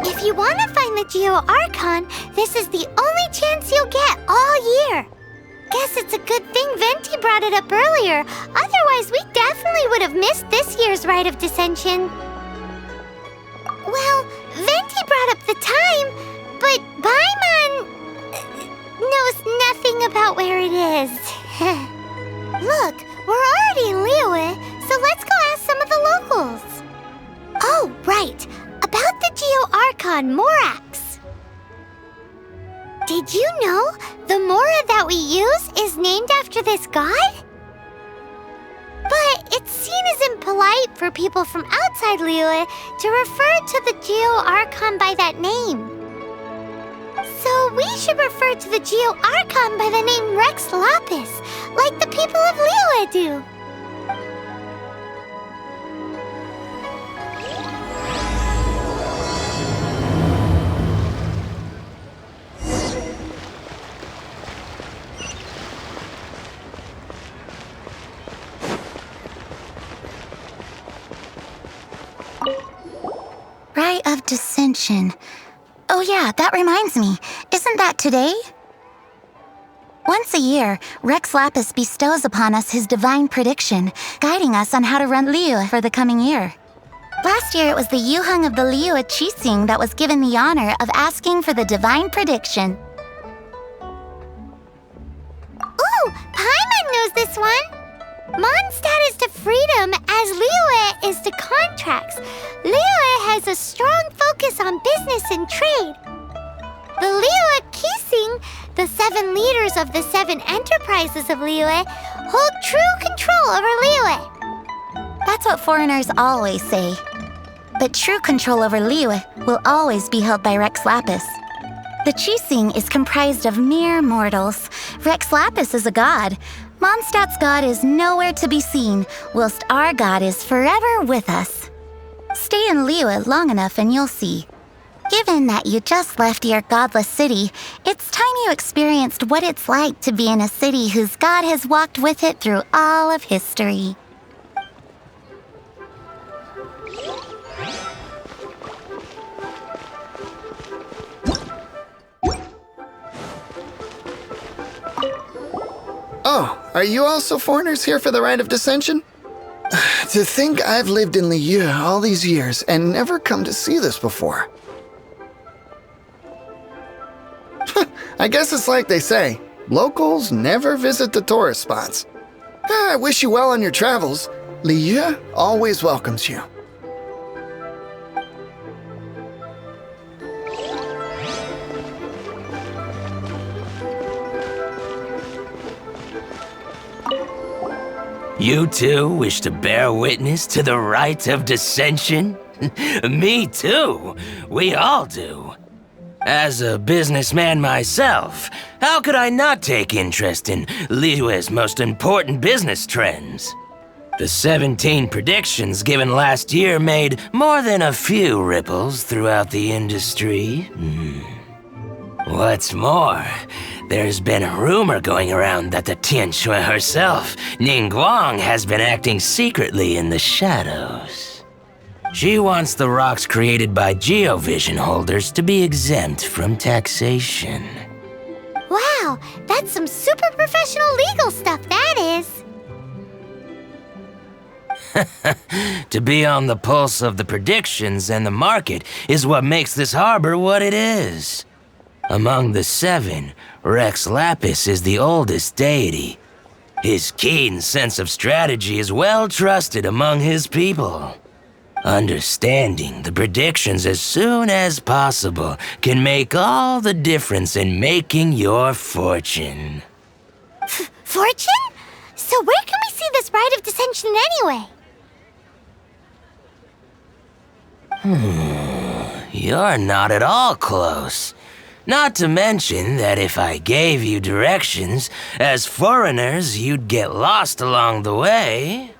If you want to find the Geo-Archon, this is the only chance you'll get all year. Guess it's a good thing Venti brought it up earlier. Otherwise, we definitely would have missed this year's Rite of Dissension. Well, Venti brought up the time, but Paimon knows nothing about where it is. Look, we're already in Liyue, so let's go ask some of the locals. Oh, right. About the Geo-Archon Morax. Did you know the Mora that we use is named after this god? But it's seen as impolite for people from outside Liyue to refer to the Geo-Archon by that name. So we should refer to the Geo-Archon by the name Rex Lapis, like the people of Liyue do. Rite of Dissension. Oh yeah, that reminds me. Isn't that today? Once a year, Rex Lapis bestows upon us his divine prediction, guiding us on how to run Liyue for the coming year. Last year, it was the Yuheng of the Liyue Qixing that was given the honor of asking for the divine prediction. Ooh, Paimon knows this one! Mondstadt is to freedom as Liyue is to contracts. Liyue has a strong focus on business and trade. The Liyue Qixing, the 7 leaders of the 7 enterprises of Liyue, hold true control over Liyue. That's what foreigners always say. But true control over Liyue will always be held by Rex Lapis. The Qixing is comprised of mere mortals. Rex Lapis is a god. Mondstadt's god is nowhere to be seen, whilst our god is forever with us. Stay in Liyue long enough and you'll see. Given that you just left your godless city, it's time you experienced what it's like to be in a city whose god has walked with it through all of history. Oh, are you also foreigners here for the Rite of Dissension? To think I've lived in Liyue all these years and never come to see this before. I guess it's like they say, locals never visit the tourist spots. I wish you well on your travels. Liyue always welcomes you. You too wish to bear witness to the Rite of Dissension? Me too. We all do. As a businessman myself, how could I not take interest in Liyue's most important business trends? The 17 predictions given last year made more than a few ripples throughout the industry. What's more, there's been a rumor going around that the Tianshui herself, Ningguang, has been acting secretly in the shadows. She wants the rocks created by Geovision holders to be exempt from taxation. Wow, that's some super professional legal stuff, that is. To be on the pulse of the predictions and the market is what makes this harbor what it is. Among the 7, Rex Lapis is the oldest deity. His keen sense of strategy is well trusted among his people. Understanding the predictions as soon as possible can make all the difference in making your fortune. Fortune? So where can we see this Rite of Dissension anyway? You're not at all close. Not to mention that if I gave you directions, as foreigners, you'd get lost along the way.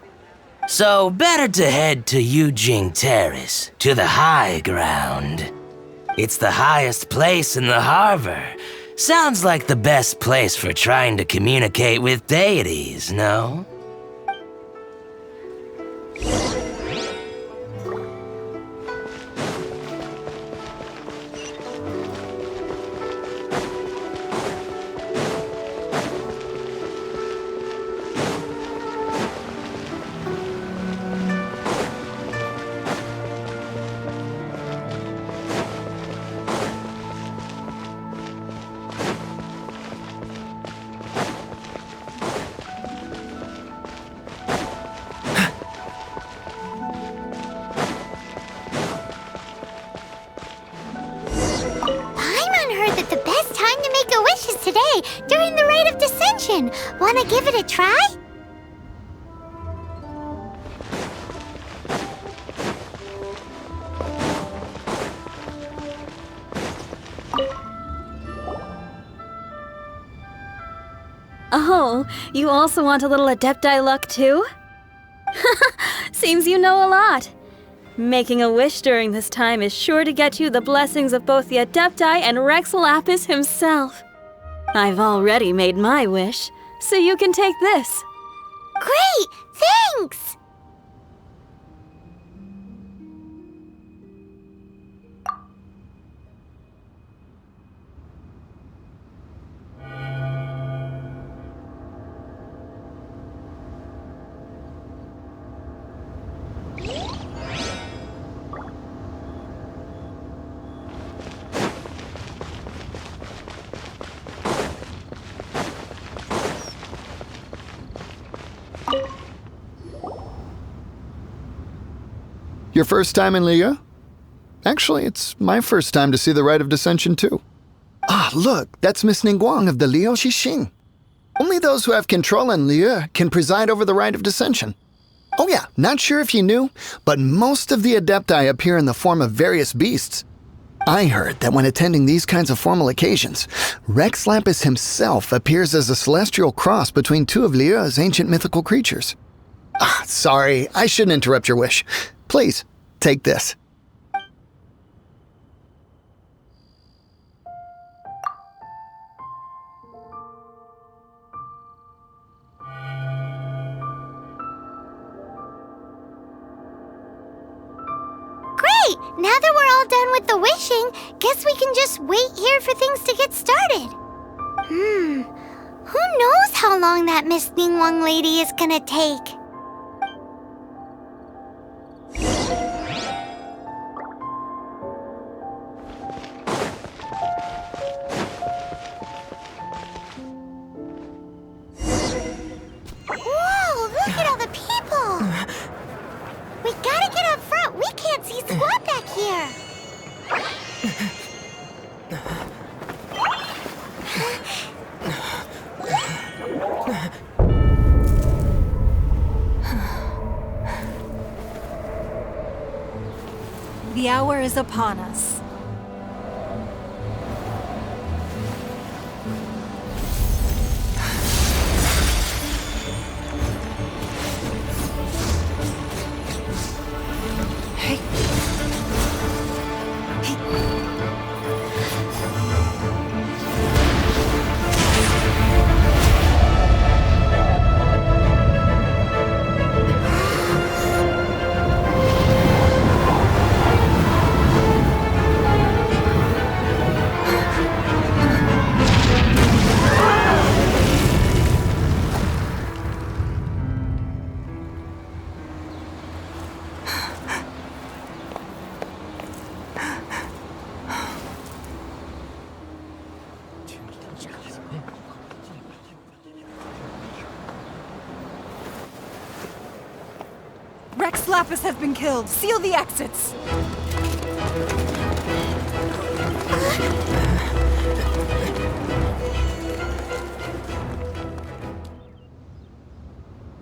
So better to head to Yujing Terrace, to the high ground. It's the highest place in the harbor. Sounds like the best place for trying to communicate with deities, no? today during the Rite of Dissension. Wanna give it a try? Oh, you also want a little Adepti luck too? Seems you know a lot. Making a wish during this time is sure to get you the blessings of both the Adepti and Rex Lapis himself. I've already made my wish, so you can take this. Great! Thanks! Your first time in Liyue? Actually, it's my first time to see the Rite of Dissension too. Ah, look, that's Miss Ningguang of the Liu Xixing. Only those who have control in Liyue can preside over the Rite of Dissension. Oh yeah, not sure if you knew, but most of the Adepti appear in the form of various beasts. I heard that when attending these kinds of formal occasions, Rex Lapis himself appears as a celestial cross between two of Liyue's ancient mythical creatures. Ah, sorry, I shouldn't interrupt your wish. Please, take this. Great! Now that we're all done with the wishing, guess we can just wait here for things to get started. Who knows how long that Miss Ningguang lady is gonna take? Whoa, look at all the people! We gotta get up front. We can't see squat back here. The hour is upon us. Rex Lapis has been killed. Seal the exits.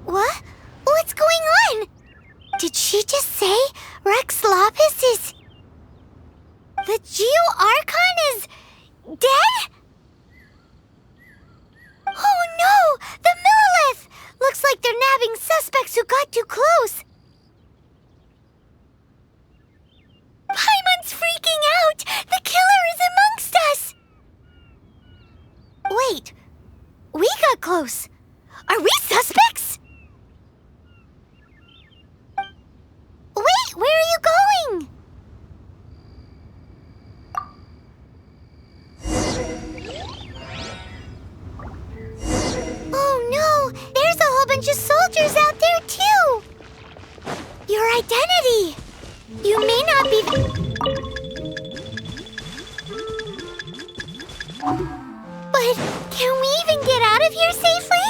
What? What's going on? Did she just say Rex Lapis is... The Geo-Archon is... dead? Oh no! The Monolith! Looks like they're nabbing suspects who got too close. Paimon's freaking out! The killer is amongst us! Wait. We got close. Are we suspects? Wait, where are you going? Oh no! There's a whole bunch of soldiers out there too! Your identity! You may not be... But can we even get out of here safely?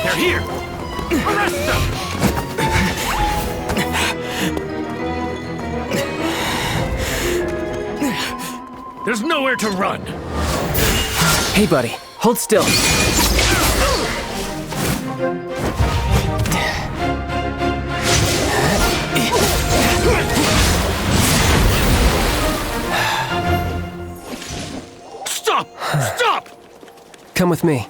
They're here! Arrest them! There's nowhere to run! Hey, buddy. Hold still. Stop! Stop! Come with me.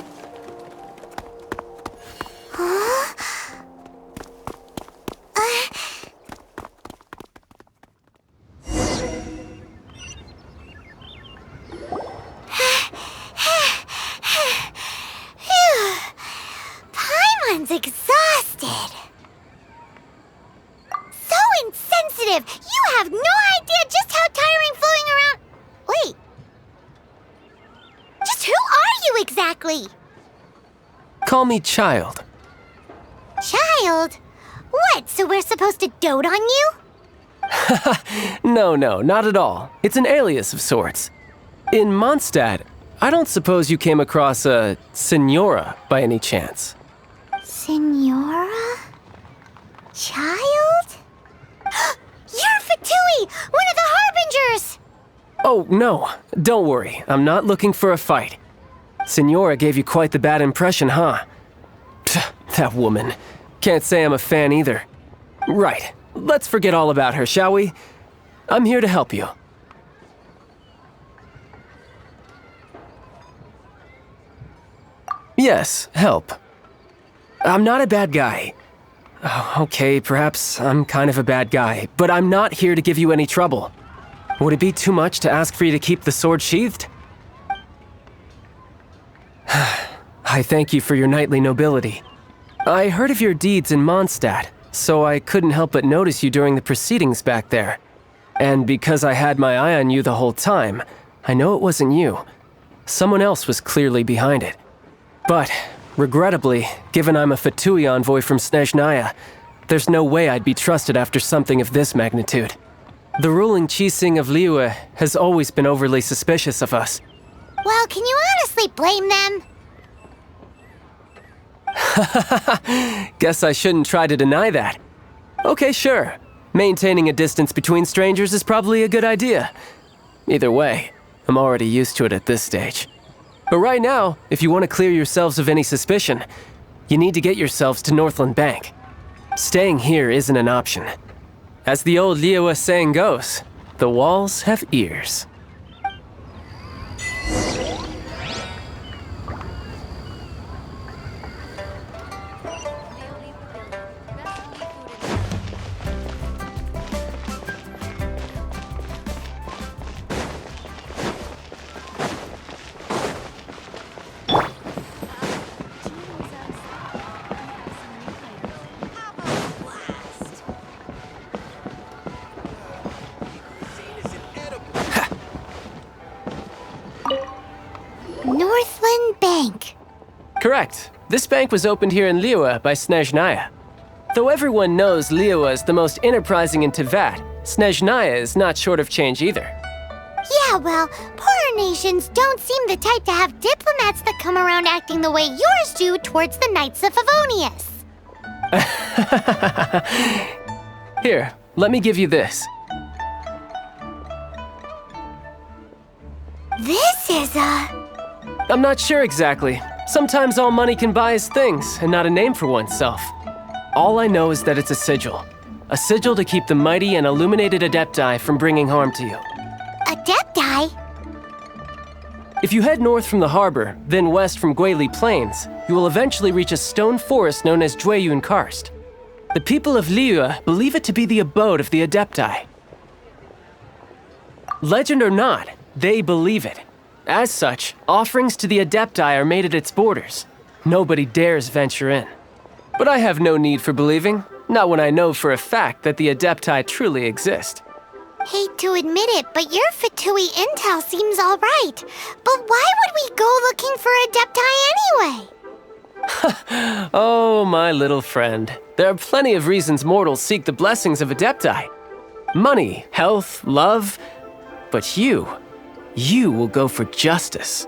Paimon's exhausted. So insensitive! You have no idea just how tiring floating around. Wait. Just who are you exactly? Call me Child. Child? What, so we're supposed to dote on you? No, not at all. It's an alias of sorts. In Mondstadt, I don't suppose you came across a Senora by any chance. Senora? Child? You're Fatui, one of the Harbingers! Oh, no. Don't worry. I'm not looking for a fight. Senora gave you quite the bad impression, huh? Pfft, that woman. Can't say I'm a fan either. Right. Let's forget all about her, shall we? I'm here to help you. Yes, help. I'm not a bad guy. Oh, okay, perhaps I'm kind of a bad guy, but I'm not here to give you any trouble. Would it be too much to ask for you to keep the sword sheathed? I thank you for your knightly nobility. I heard of your deeds in Mondstadt, so I couldn't help but notice you during the proceedings back there. And because I had my eye on you the whole time, I know it wasn't you. Someone else was clearly behind it. But, regrettably, given I'm a Fatui envoy from Snezhnaya, there's no way I'd be trusted after something of this magnitude. The ruling Qixing of Liyue has always been overly suspicious of us. Well, can you honestly blame them? Guess I shouldn't try to deny that. Okay, sure. Maintaining a distance between strangers is probably a good idea. Either way, I'm already used to it at this stage. But right now, if you want to clear yourselves of any suspicion, you need to get yourselves to Northland Bank. Staying here isn't an option. As the old Liyue saying goes, the walls have ears. Northland Bank. Correct. This bank was opened here in Liyue by Snezhnaya. Though everyone knows Liyue is the most enterprising in Teyvat, Snezhnaya is not short of change either. Yeah, well, poorer nations don't seem the type to have diplomats that come around acting the way yours do towards the Knights of Favonius. Here, let me give you this. This is a... I'm not sure exactly. Sometimes all money can buy is things, and not a name for oneself. All I know is that it's a sigil. A sigil to keep the mighty and illuminated Adepti from bringing harm to you. Adepti? If you head north from the harbor, then west from Guili Plains, you will eventually reach a stone forest known as Jueyun Karst. The people of Liyue believe it to be the abode of the Adepti. Legend or not, they believe it. As such, offerings to the Adepti are made at its borders. Nobody dares venture in. But I have no need for believing, not when I know for a fact that the Adepti truly exist. Hate to admit it, but your Fatui intel seems alright. But why would we go looking for Adepti anyway? Oh, my little friend. There are plenty of reasons mortals seek the blessings of Adepti. Money, health, love. But you will go for justice.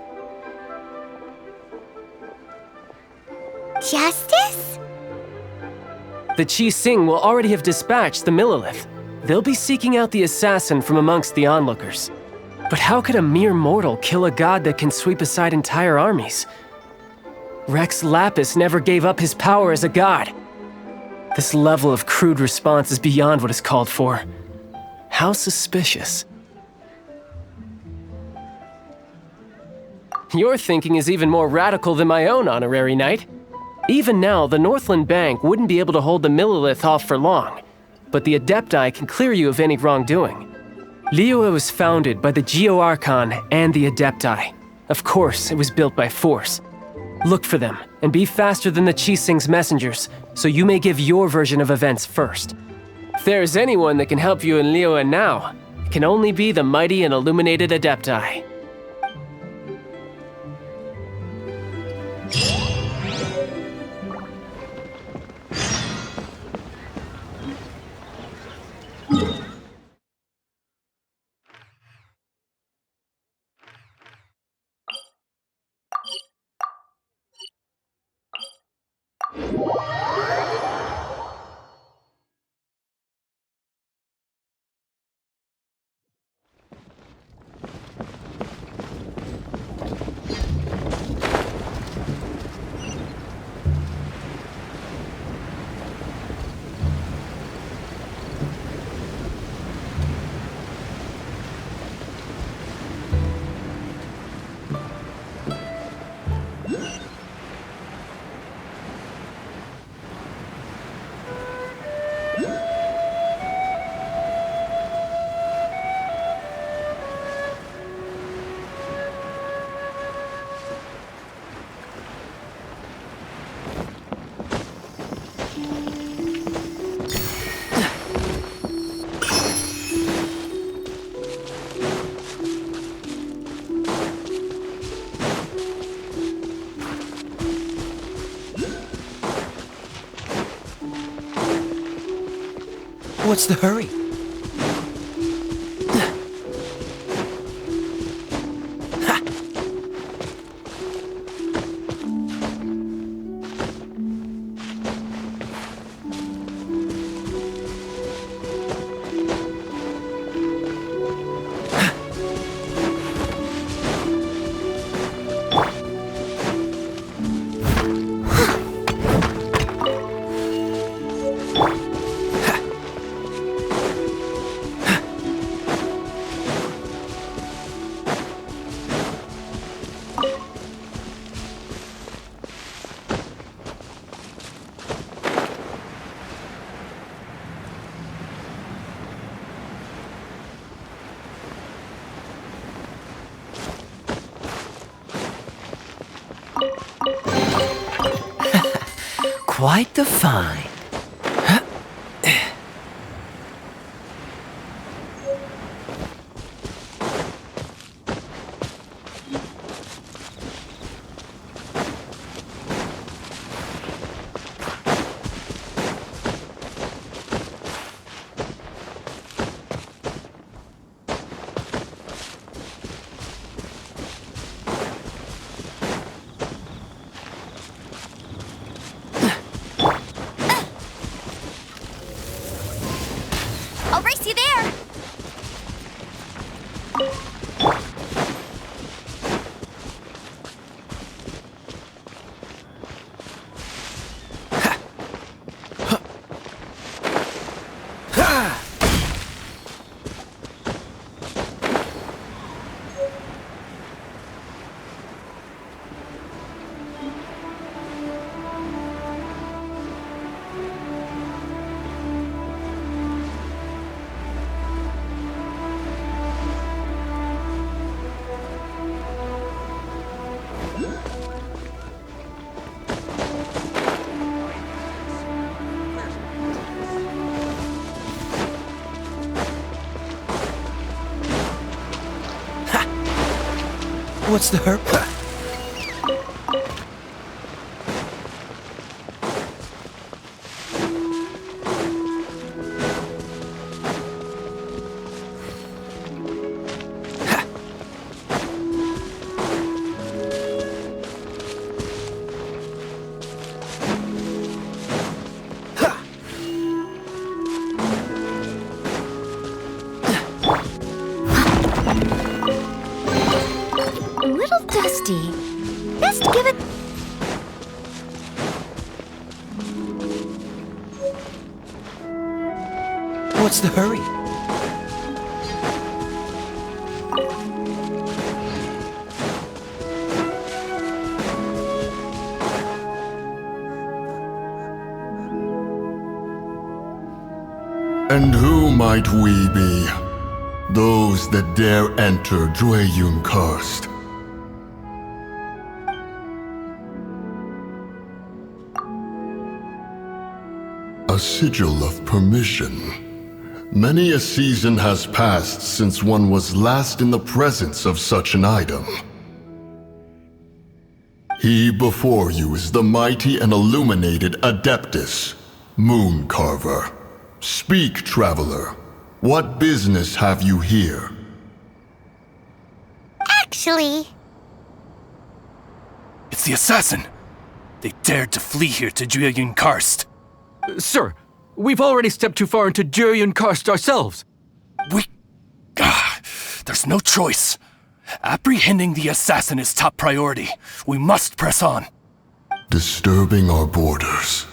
Justice? The Qi Sing will already have dispatched the Monolith. They'll be seeking out the assassin from amongst the onlookers. But how could a mere mortal kill a god that can sweep aside entire armies? Rex Lapis never gave up his power as a god. This level of crude response is beyond what is called for. How suspicious. Your thinking is even more radical than my own, Honorary Knight. Even now, the Northland Bank wouldn't be able to hold the Monolith off for long, but the Adepti can clear you of any wrongdoing. Liyue was founded by the Geo-Archon and the Adepti. Of course, it was built by force. Look for them, and be faster than the Qi Sing's messengers, so you may give your version of events first. If there is anyone that can help you in Liyue now, it can only be the mighty and illuminated Adepti. What's the hurry? Quite the find. I'll race you there! What's the hurry? thirsty. Best give it... What's the hurry? And who might we be? Those that dare enter Jueyun Karst. A sigil of permission. Many a season has passed since one was last in the presence of such an item. He before you is the mighty and illuminated Adeptus, Moon Carver. Speak, traveler. What business have you here? Actually... It's the assassin! They dared to flee here to Jueyun Karst. Sir, we've already stepped too far into Jueyun Karst ourselves. There's no choice. Apprehending the assassin is top priority. We must press on. Disturbing our borders.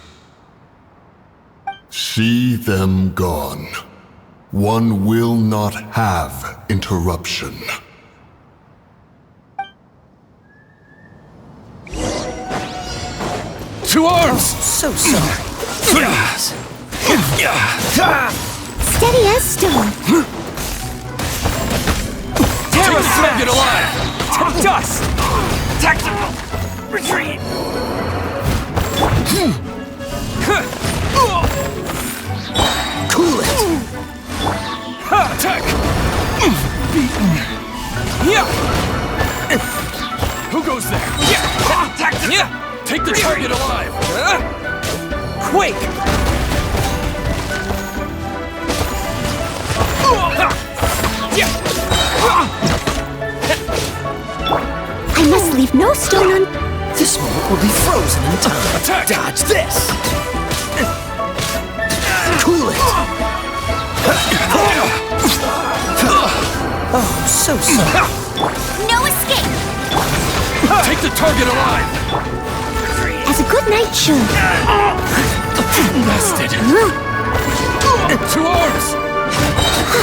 See them gone. One will not have interruption. To arms! So sorry. Steady as stone. Terra Smash! Alive! To dust! Tactical! Retreat! Cool it! Attack! Who goes there? Tactical! Take the target alive! Quake! I must leave no stone un... This moment will be frozen in time. Attack! Dodge this! Cool it! Oh, so sorry. No escape! Take the target alive! As a good night should. Bested! To arms!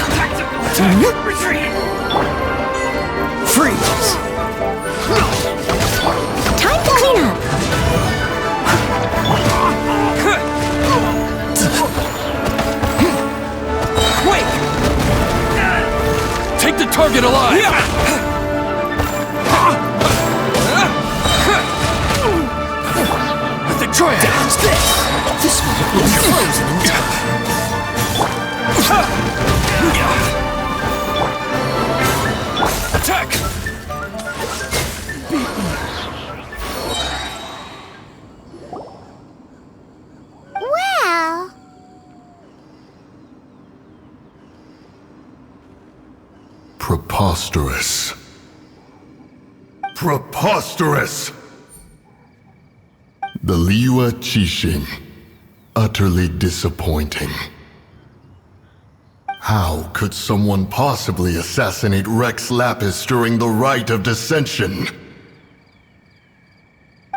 Attack! Retreat! Freeze! Time to clean up. Quake! Take the target alive! The triad! Dodge this! This moment will be frozen in time. Attack! Well... Preposterous. Preposterous! The Liyue Qixing. Utterly disappointing. How could someone possibly assassinate Rex Lapis during the rite of dissension?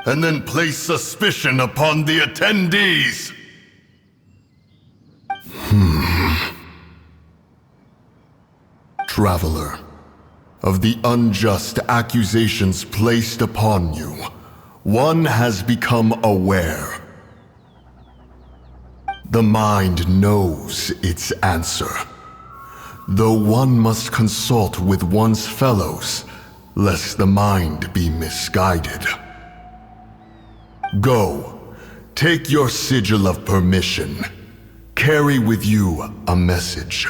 And then place suspicion upon the attendees? Traveler, of the unjust accusations placed upon you, one has become aware. The mind knows its answer, though one must consult with one's fellows, lest the mind be misguided. Go, take your sigil of permission. Carry with you a message.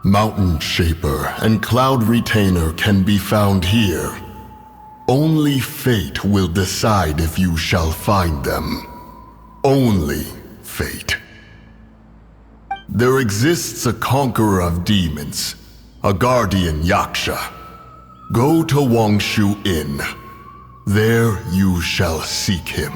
Mountain Shaper and Cloud Retainer can be found here. Only fate will decide if you shall find them. Only fate. There exists a conqueror of demons, a guardian Yaksha. Go to Wangshu Inn. There you shall seek him.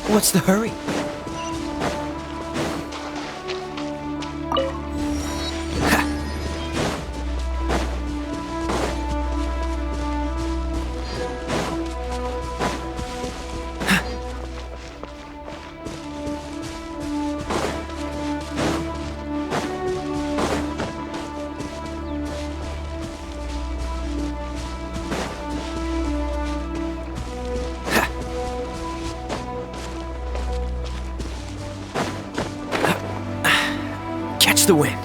What's the hurry? Catch the wind.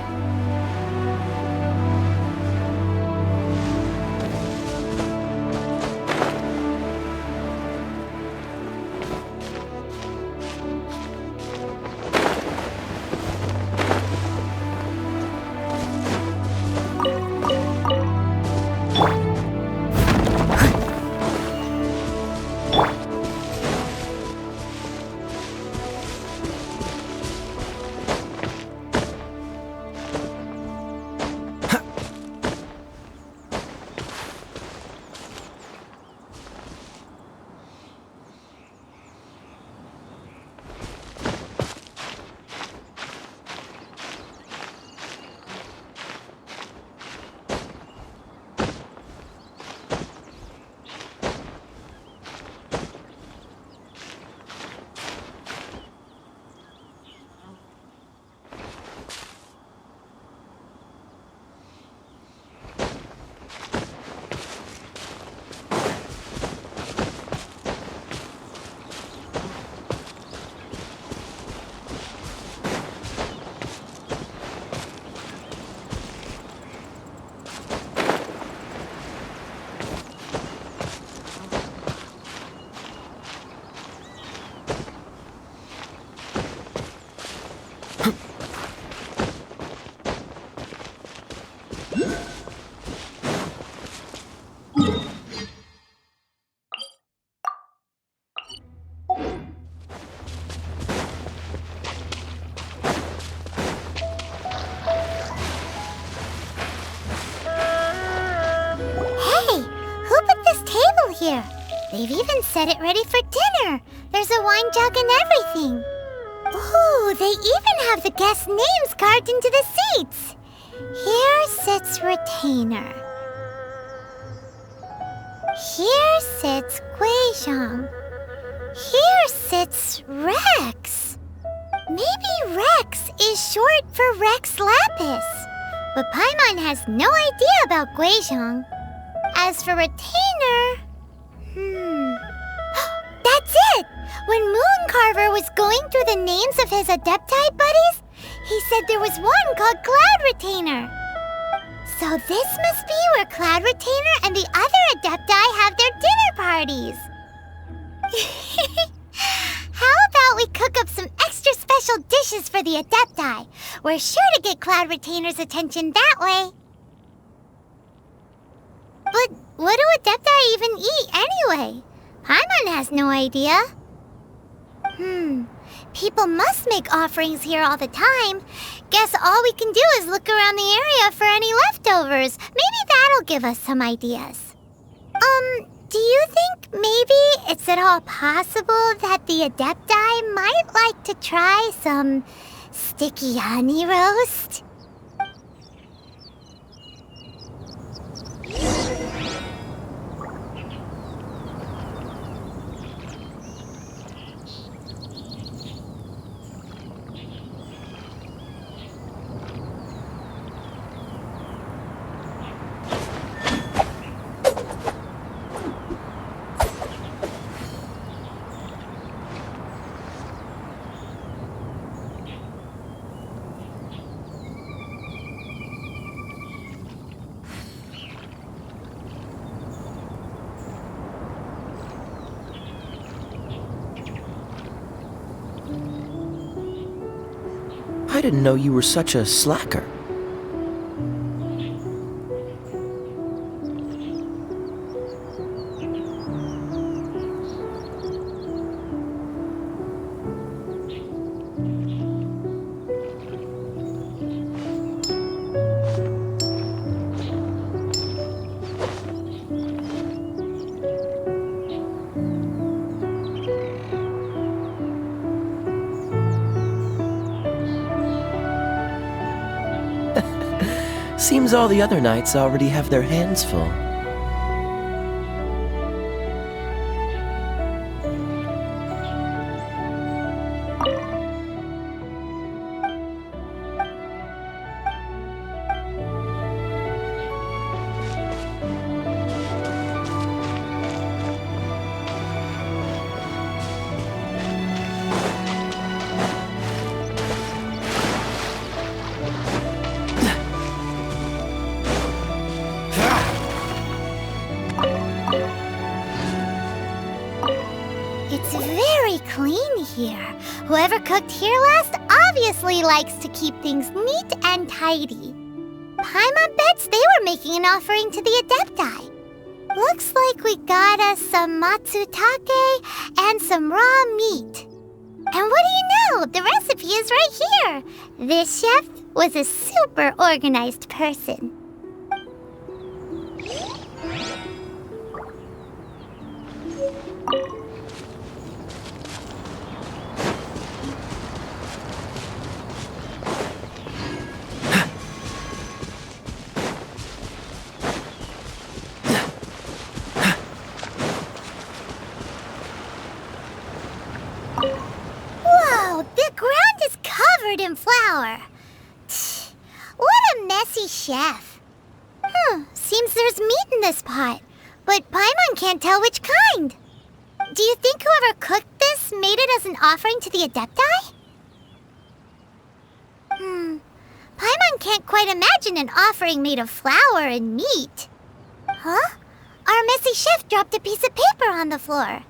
Here. They've even set it ready for dinner. There's a wine jug and everything. Ooh, they even have the guests' names carved into the seats. Here sits Retainer. Here sits Guizhong. Here sits Rex. Maybe Rex is short for Rex Lapis. But Paimon has no idea about Guizhong. As for Retainer... That's it! When Mooncarver was going through the names of his Adepti buddies, he said there was one called Cloud Retainer. So this must be where Cloud Retainer and the other Adepti have their dinner parties. How about we cook up some extra special dishes for the Adepti? We're sure to get Cloud Retainer's attention that way. But what do Adepti even eat anyway? Paimon has no idea. People must make offerings here all the time. Guess all we can do is look around the area for any leftovers. Maybe that'll give us some ideas. Do you think maybe it's at all possible that the Adepti might like to try some sticky honey roast? I didn't know you were such a slacker. Seems all the other knights already have their hands full. It's very clean here. Whoever cooked here last obviously likes to keep things neat and tidy. Paimon bets they were making an offering to the Adepti. Looks like we got us some matsutake and some raw meat. And what do you know? The recipe is right here. This chef was a super organized person. Whoa, the ground is covered in flour. What a messy chef. Seems there's meat in this pot, but Paimon can't tell which kind. Do you think whoever cooked this made it as an offering to the Adepti? Paimon can't quite imagine an offering made of flour and meat. Huh? Our messy chef dropped a piece of paper on the floor.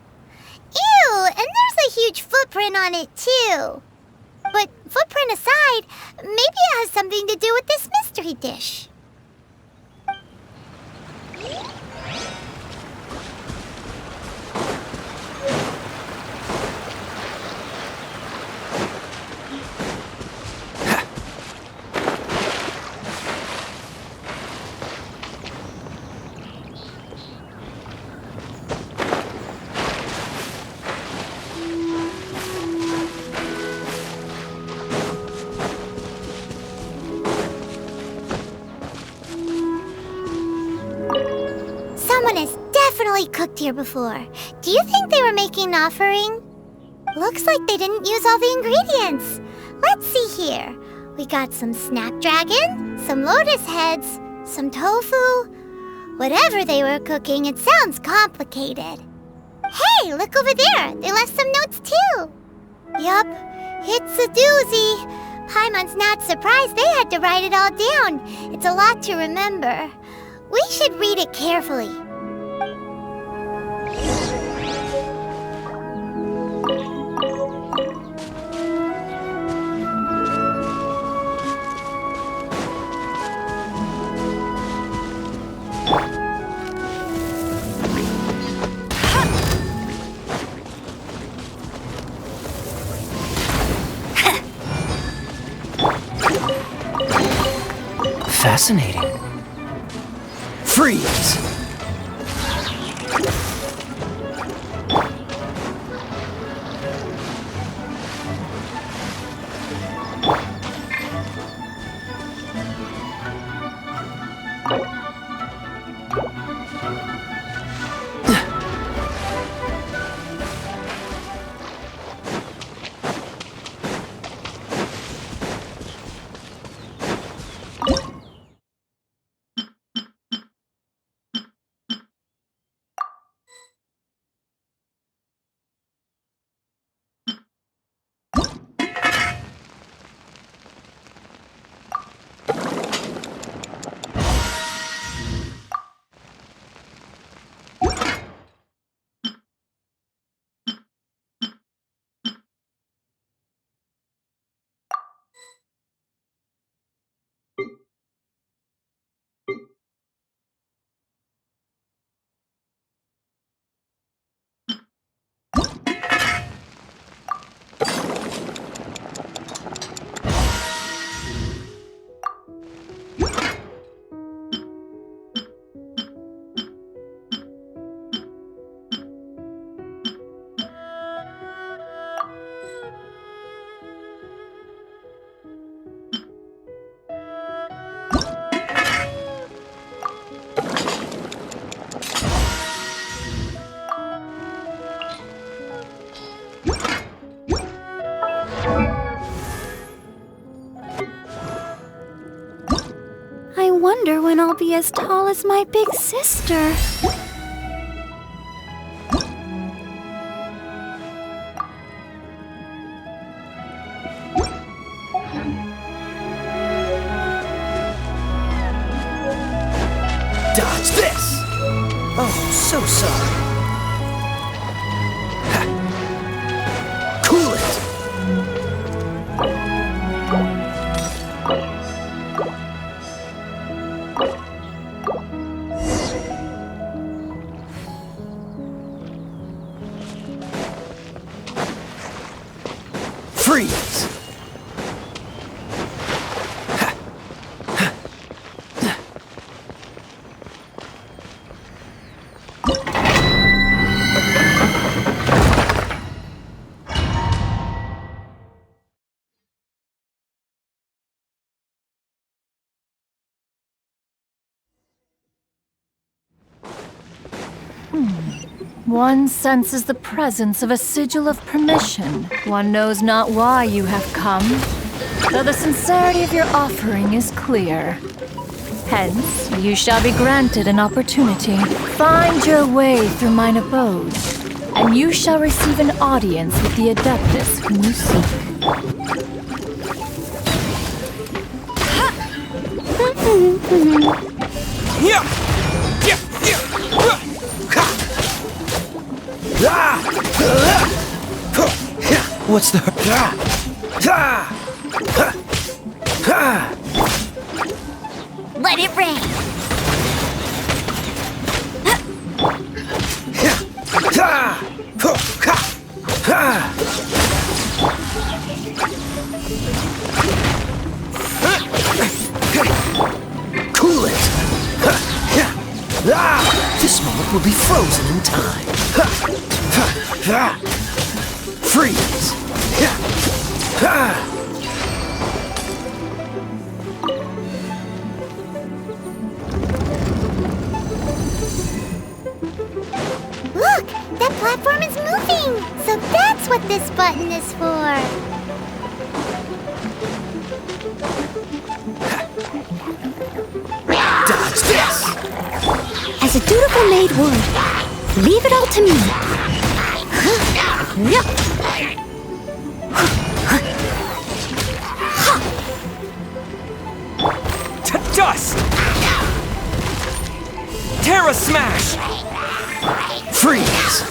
Ew, and there's a huge footprint on it, too. But footprint aside, maybe it has something to do with this mystery dish. Someone has definitely cooked here before. Do you think they were making an offering? Looks like they didn't use all the ingredients. Let's see here. We got some snapdragon, some lotus heads, some tofu. Whatever they were cooking, it sounds complicated. Hey, look over there. They left some notes too. Yup, it's a doozy. Paimon's not surprised they had to write it all down. It's a lot to remember. We should read it carefully. Fascinating. Freeze! wonder when I'll be as tall as my big sister. Dodge this! Oh, so sorry. Ha. Cool it! Freeze! One senses the presence of a sigil of permission. One knows not why you have come, though the sincerity of your offering is clear. Hence, you shall be granted an opportunity. Find your way through mine abode, and you shall receive an audience with the Adeptus whom you seek. Yeah! What's the... Let it rain! Cool it! This moment will be frozen in time. Freeze! Look! That platform is moving! So that's what this button is for! Dodge this! As a dutiful maid would, leave it all to me. To dust! Terra Smash! Freeze!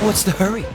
What's the hurry?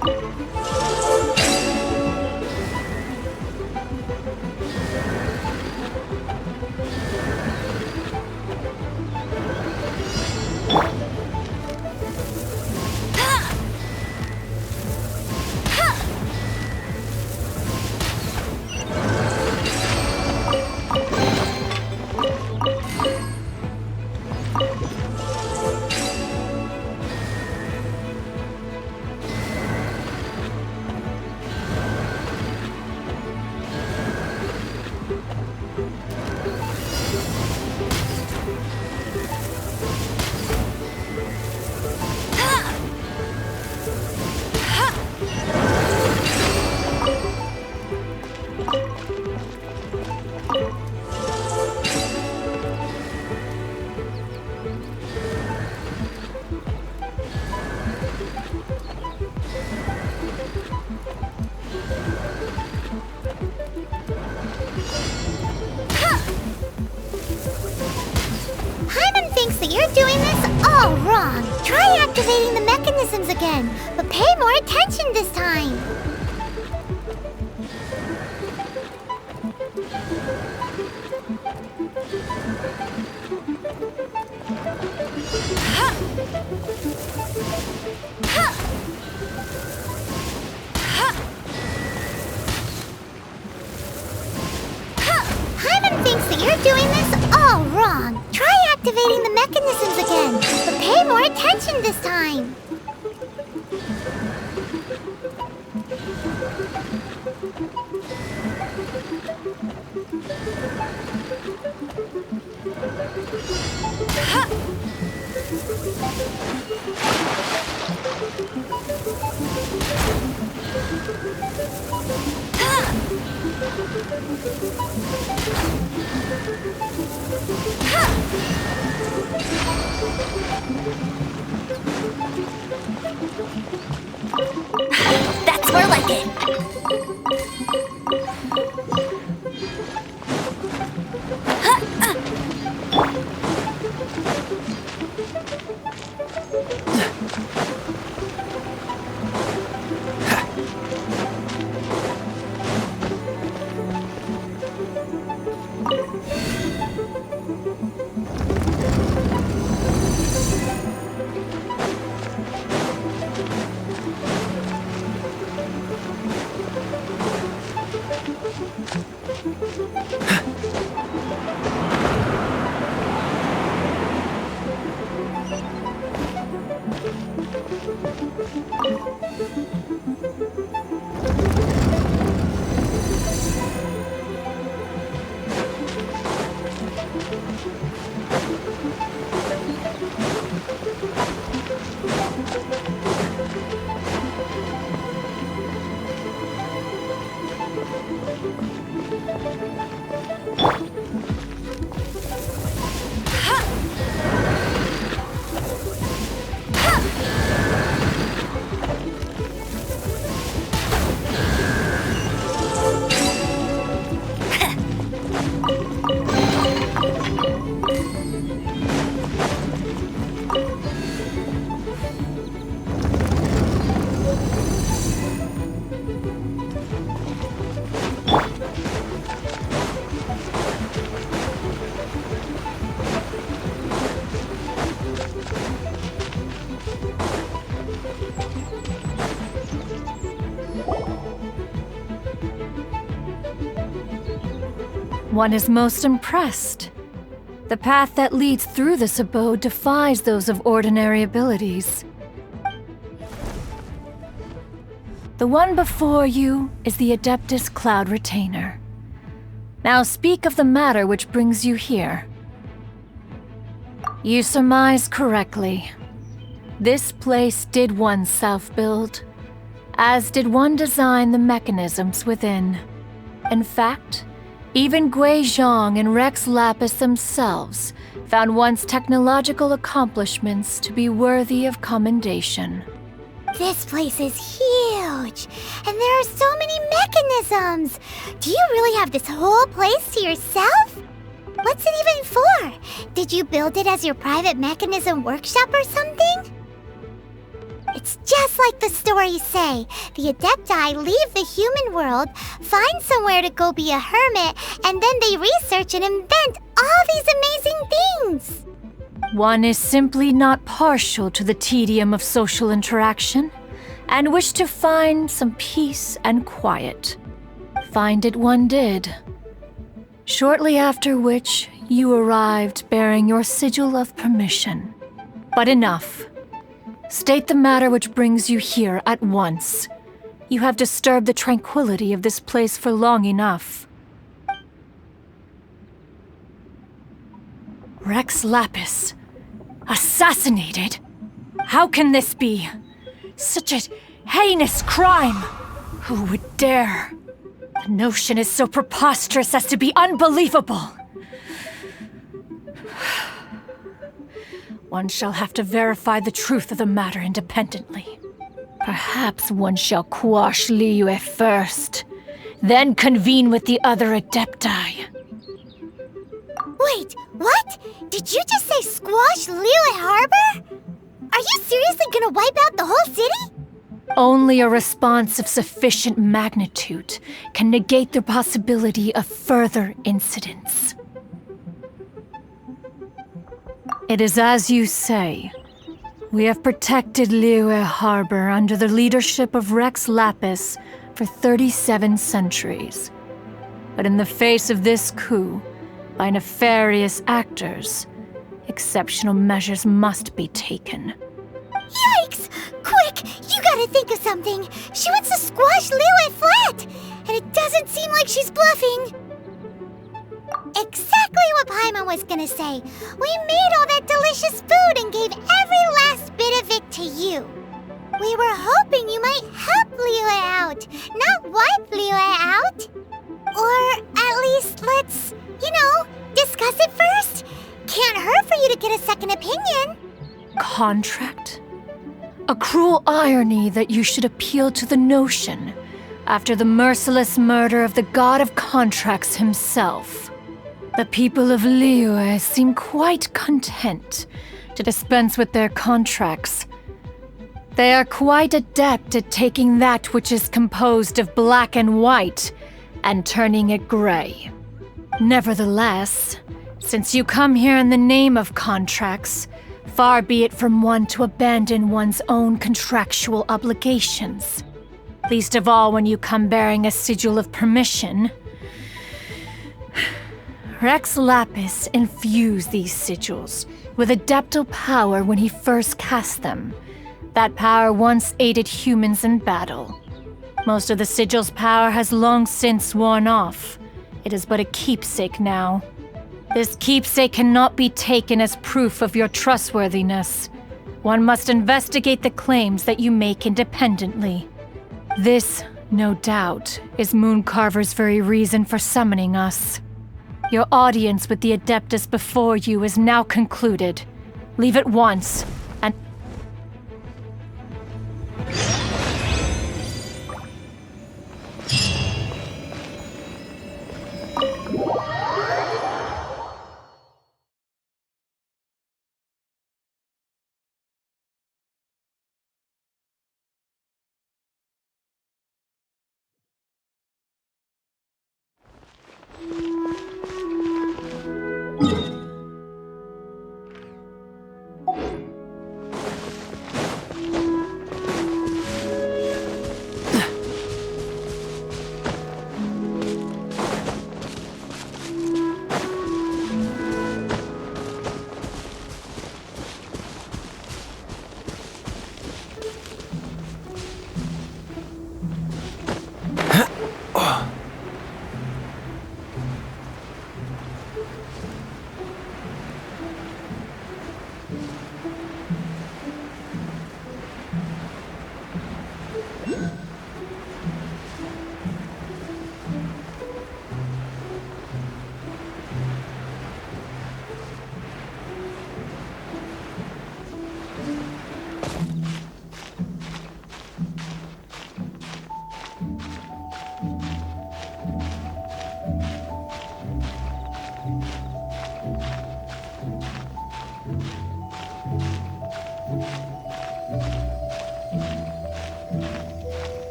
You're doing this all wrong. Try activating the mechanisms again, but pay more attention this time. doing this all wrong. Try activating the mechanisms again, but pay more attention this time. That's more like it. One is most impressed. The path that leads through this abode defies those of ordinary abilities. The one before you is the Adeptus Cloud Retainer. Now speak of the matter which brings you here. You surmise correctly. This place did one self-build, as did one design the mechanisms within. In fact, even Gui Zhang and Rex Lapis themselves found one's technological accomplishments to be worthy of commendation. This place is huge, and there are so many mechanisms. Do you really have this whole place to yourself? What's it even for? Did you build it as your private mechanism workshop or something? It's just like the stories say. The Adepti leave the human world, find somewhere to go be a hermit, and then they research and invent all these amazing things. One is simply not partial to the tedium of social interaction, and wished to find some peace and quiet. Find it one did. Shortly after which, you arrived bearing your sigil of permission. But enough. State the matter which brings you here at once. You have disturbed the tranquility of this place for long enough. Rex Lapis, assassinated? How can this be? Such a heinous crime! Who would dare? The notion is so preposterous as to be unbelievable. One shall have to verify the truth of the matter independently. Perhaps one shall quash Liyue first, then convene with the other Adepti. Wait, what? Did you just say squash Liyue Harbor? Are you seriously gonna wipe out the whole city? Only a response of sufficient magnitude can negate the possibility of further incidents. It is as you say. We have protected Liyue Harbor under the leadership of Rex Lapis for 37 centuries. But in the face of this coup, by nefarious actors, exceptional measures must be taken. Yikes! Quick, you gotta think of something. She wants to squash Liyue flat, and it doesn't seem like she's bluffing. Exactly what Paimon was gonna say. We made all that delicious food and gave every last bit of it to you. We were hoping you might help Liyue out, not wipe Liyue out. Or at least let's, discuss it first. Can't hurt for you to get a second opinion. Contract? A cruel irony that you should appeal to the notion after the merciless murder of the god of contracts himself. The people of Liyue seem quite content to dispense with their contracts. They are quite adept at taking that which is composed of black and white and turning it gray. Nevertheless, since you come here in the name of contracts, far be it from one to abandon one's own contractual obligations. Least of all when you come bearing a sigil of permission. Rex Lapis infused these sigils with adeptal power when he first cast them. That power once aided humans in battle. Most of the sigil's power has long since worn off. It is but a keepsake now. This keepsake cannot be taken as proof of your trustworthiness. One must investigate the claims that you make independently. This, no doubt, is Mooncarver's very reason for summoning us. Your audience with the Adeptus before you is now concluded. Leave at once, and...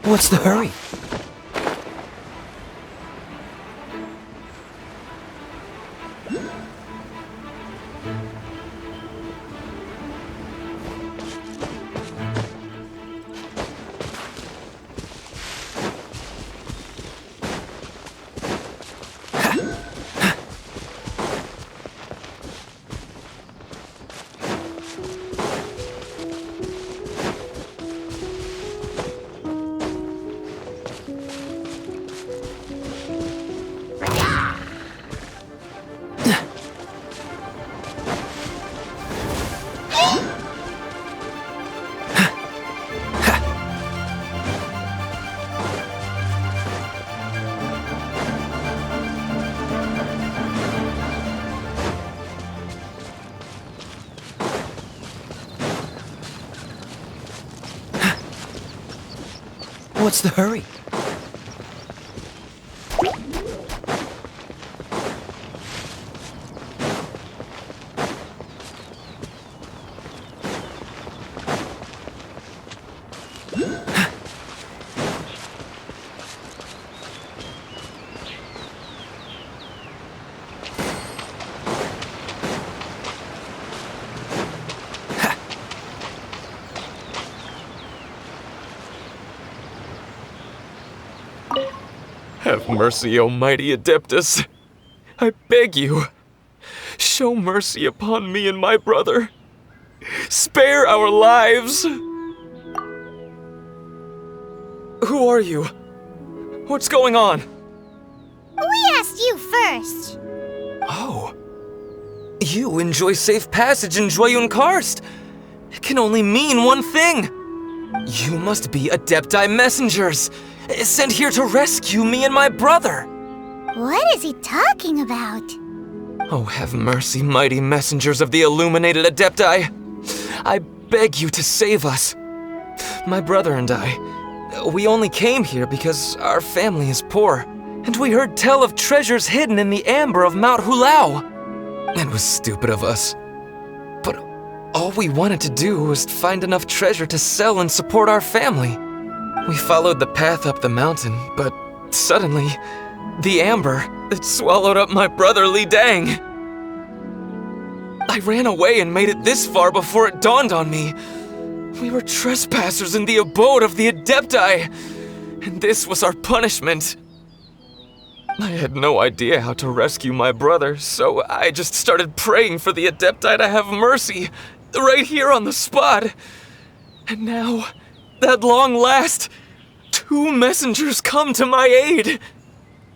What's the hurry? What's the hurry? Have mercy, O mighty Adeptus. I beg you, show mercy upon me and my brother. Spare our lives! Who are you? What's going on? We asked you first. Oh. You enjoy safe passage in Joyun Karst. It can only mean one thing. You must be Adepti messengers, sent here to rescue me and my brother. What is he talking about? Oh, have mercy, mighty messengers of the illuminated Adepti. I beg you to save us. My brother and I, we only came here because our family is poor, and we heard tell of treasures hidden in the amber of Mount Hulao. It was stupid of us. But all we wanted to do was find enough treasure to sell and support our family. We followed the path up the mountain, but suddenly, the amber, it swallowed up my brother Li Dang. I ran away and made it this far before it dawned on me. We were trespassers in the abode of the Adepti, and this was our punishment. I had no idea how to rescue my brother, so I just started praying for the Adepti to have mercy, right here on the spot. And now, at long last, 2 messengers come to my aid.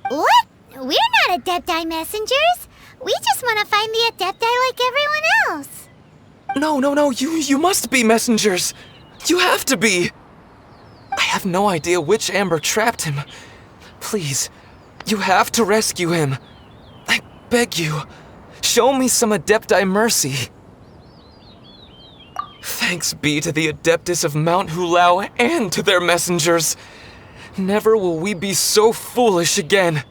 What? We're not Adepti messengers. We just want to find the Adepti like everyone else. No, you must be messengers. You have to be. I have no idea which amber trapped him. Please, you have to rescue him. I beg you, show me some Adepti mercy. Thanks be to the Adeptus of Mount Hulao and to their messengers. Never will we be so foolish again.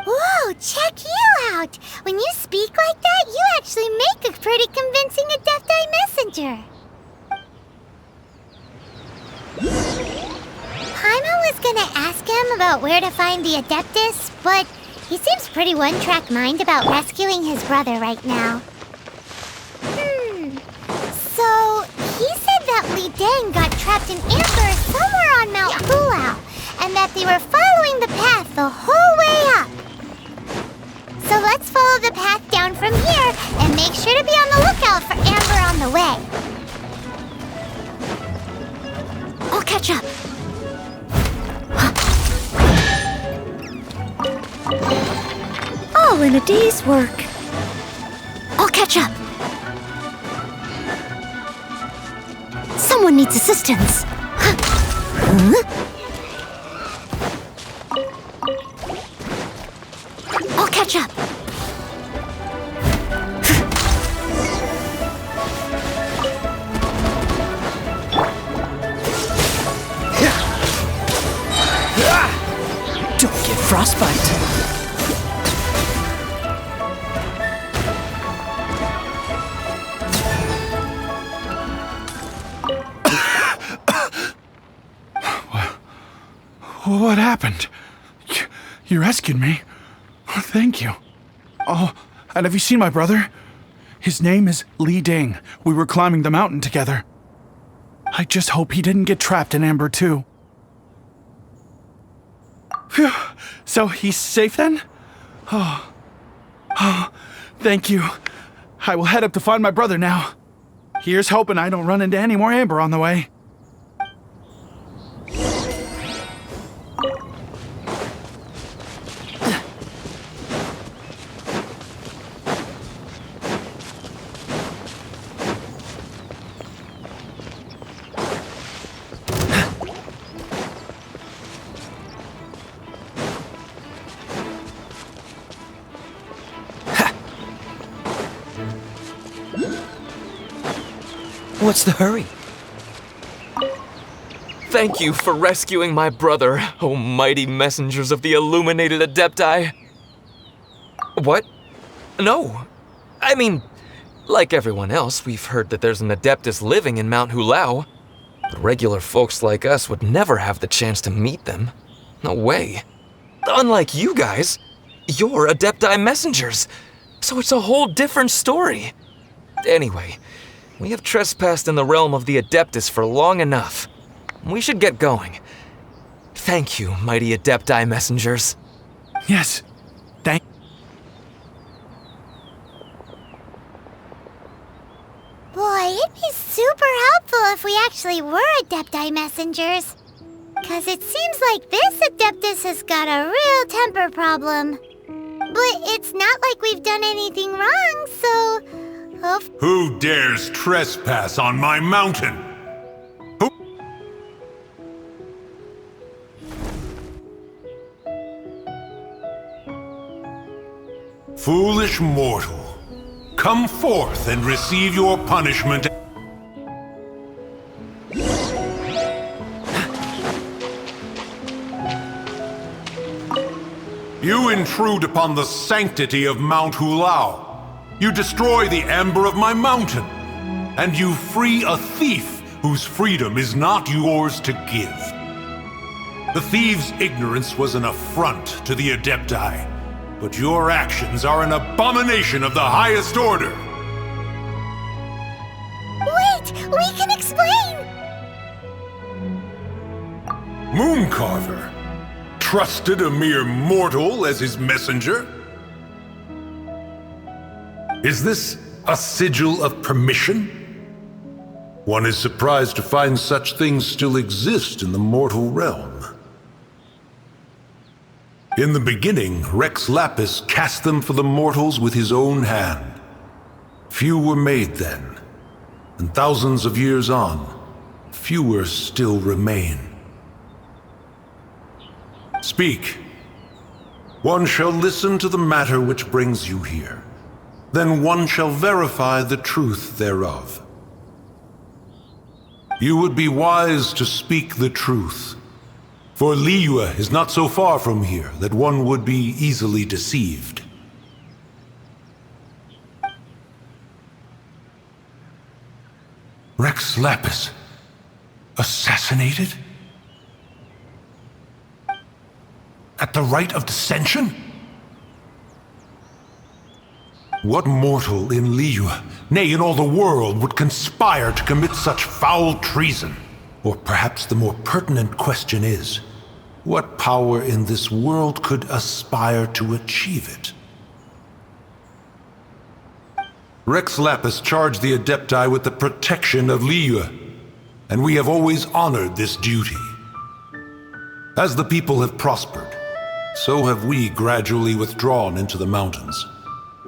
Whoa, check you out! When you speak like that, you actually make a pretty convincing Adepti messenger. Paimon was gonna ask him about where to find the Adeptus, but he seems pretty one-track mind about rescuing his brother right now. So, he said that Li Dang got trapped in amber somewhere on Mount Hulao, and that they were following the path the whole way up. So let's follow the path down from here and make sure to be on the lookout for amber on the way. I'll catch up. All in a day's work. I'll catch up. Someone needs assistance. Huh? I'll catch up. Don't get frostbite. What happened? You rescued me. Thank you. Oh, and have you seen my brother? His name is Li Dang. We were climbing the mountain together. I just hope he didn't get trapped in amber too. Phew. So he's safe then? Oh, thank you. I will head up to find my brother now. Here's hoping I don't run into any more amber on the way. What's the hurry? Thank you for rescuing my brother, O mighty messengers of the illuminated Adepti. What? No. I mean, like everyone else, we've heard that there's an Adeptus living in Mount Hulao. But regular folks like us would never have the chance to meet them. No way. Unlike you guys, you're Adepti messengers, so it's a whole different story. Anyway, we have trespassed in the realm of the Adeptus for long enough. We should get going. Thank you, mighty Adepti messengers. Yes, thank. Boy, it'd be super helpful if we actually were Adepti messengers. 'Cause it seems like this Adeptus has got a real temper problem. But it's not like we've done anything wrong, so... Who dares trespass on my mountain? Who? Foolish mortal, come forth and receive your punishment. You intrude upon the sanctity of Mount Hulao. You destroy the amber of my mountain. And you free a thief whose freedom is not yours to give. The thief's ignorance was an affront to the Adepti, but your actions are an abomination of the highest order. Wait, we can explain! Mooncarver trusted a mere mortal as his messenger? Is this a sigil of permission? One is surprised to find such things still exist in the mortal realm. In the beginning, Rex Lapis cast them for the mortals with his own hand. Few were made then, and thousands of years on, fewer still remain. Speak. One shall listen to the matter which brings you here. Then one shall verify the truth thereof. You would be wise to speak the truth, for Liyue is not so far from here that one would be easily deceived. Rex Lapis, assassinated? At the rite of dissension? What mortal in Liyue, nay, in all the world, would conspire to commit such foul treason? Or perhaps the more pertinent question is, what power in this world could aspire to achieve it? Rex Lapis charged the Adepti with the protection of Liyue, and we have always honored this duty. As the people have prospered, so have we gradually withdrawn into the mountains.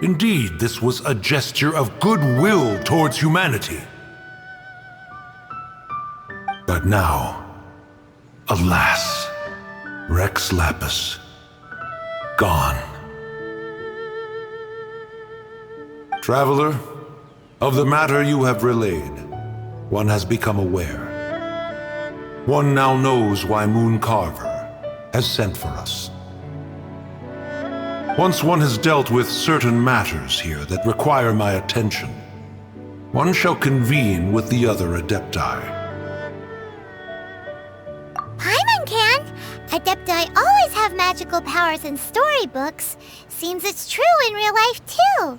Indeed, this was a gesture of goodwill towards humanity. But now, alas, Rex Lapis, gone. Traveler, of the matter you have relayed, one has become aware. One now knows why Mooncarver has sent for us. Once one has dealt with certain matters here that require my attention, one shall convene with the other Adepti. Paimon can! Adepti always have magical powers in storybooks. Seems it's true in real life, too.